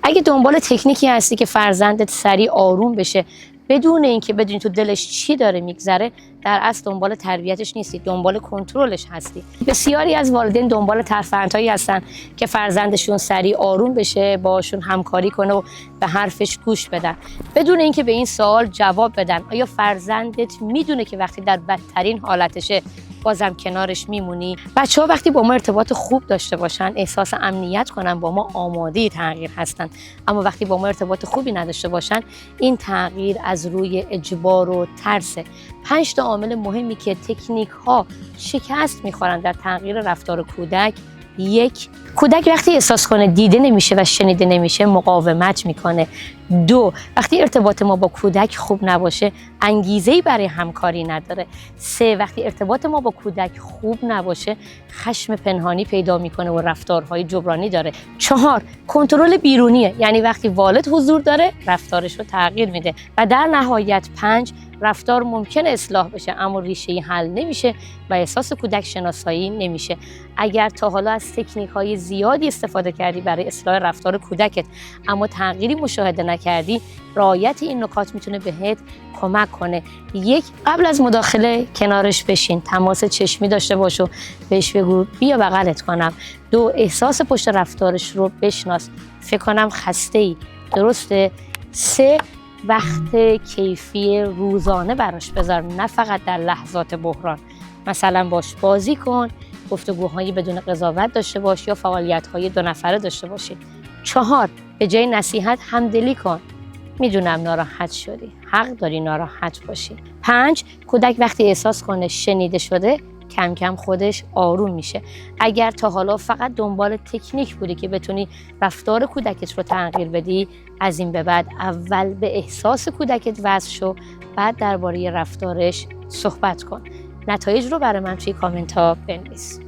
اگه دنبال تکنیکی هستی که فرزندت سریع آروم بشه بدون اینکه بدونی تو دلش چی داره میگذره، در اصل دنبال تربیتش نیستی، دنبال کنترلش هستی. بسیاری از والدین دنبال فرزندهایی هستن که فرزندشون سریع آروم بشه، باشون همکاری کنه و به حرفش گوش بدن، بدون اینکه به این سوال جواب بدن آیا فرزندت میدونه که وقتی در بدترین حالتشه بازم کنارش میمونی؟ بچه‌ها وقتی با ما ارتباط خوب داشته باشن، احساس امنیت کنن، با ما آماده تغییر هستن. اما وقتی با ما ارتباط خوبی نداشته باشن، این تغییر از روی اجبار و ترسه. 5 تا عامل مهمی که تکنیک ها شکست میخورن در تغییر رفتار کودک. 1. کودک وقتی احساس کنه دیده نمیشه و شنیده نمیشه مقاومت میکنه. 2. وقتی ارتباط ما با کودک خوب نباشه انگیزه‌ای برای همکاری نداره. 3. وقتی ارتباط ما با کودک خوب نباشه خشم پنهانی پیدا میکنه و رفتارهای جبرانی داره. 4. کنترل بیرونیه، یعنی وقتی والد حضور داره رفتارش رو تغییر میده. و در نهایت 5. رفتار ممکنه اصلاح بشه اما ریشه‌ای حل نمیشه و احساس کودک شناسایی نمیشه. اگر تا حالا از تکنیک‌های زیادی استفاده کردی برای اصلاح رفتار کودکت اما تغییری مشاهده نکردی، رعایت این نکات میتونه بهت کمک کنه. 1. قبل از مداخله کنارش بشین، تماس چشمی داشته باش و بهش بگو بیا بغلت کنم. 2. احساس پشت رفتارش رو بشناس، فکر کنم خسته‌ای، درسته؟ 3. وقت کیفی روزانه براش بذار، نه فقط در لحظات بحران. مثلا باش بازی کن، گفتگوهایی بدون قضاوت داشته باش یا فعالیت‌های 2 نفره داشته باشید. 4. به جای نصیحت همدلی کن. میدونم ناراحت شدی، حق داری ناراحت باشی. 5. کودک وقتی احساس کنه شنیده شده کم کم خودش آروم میشه. اگر تا حالا فقط دنبال تکنیک بودی که بتونی رفتار کودکت رو تغییر بدی، از این به بعد اول به احساس کودکت وصل شو، بعد درباره رفتارش صحبت کن. نتایج رو برای من توی کامنت ها بنویس.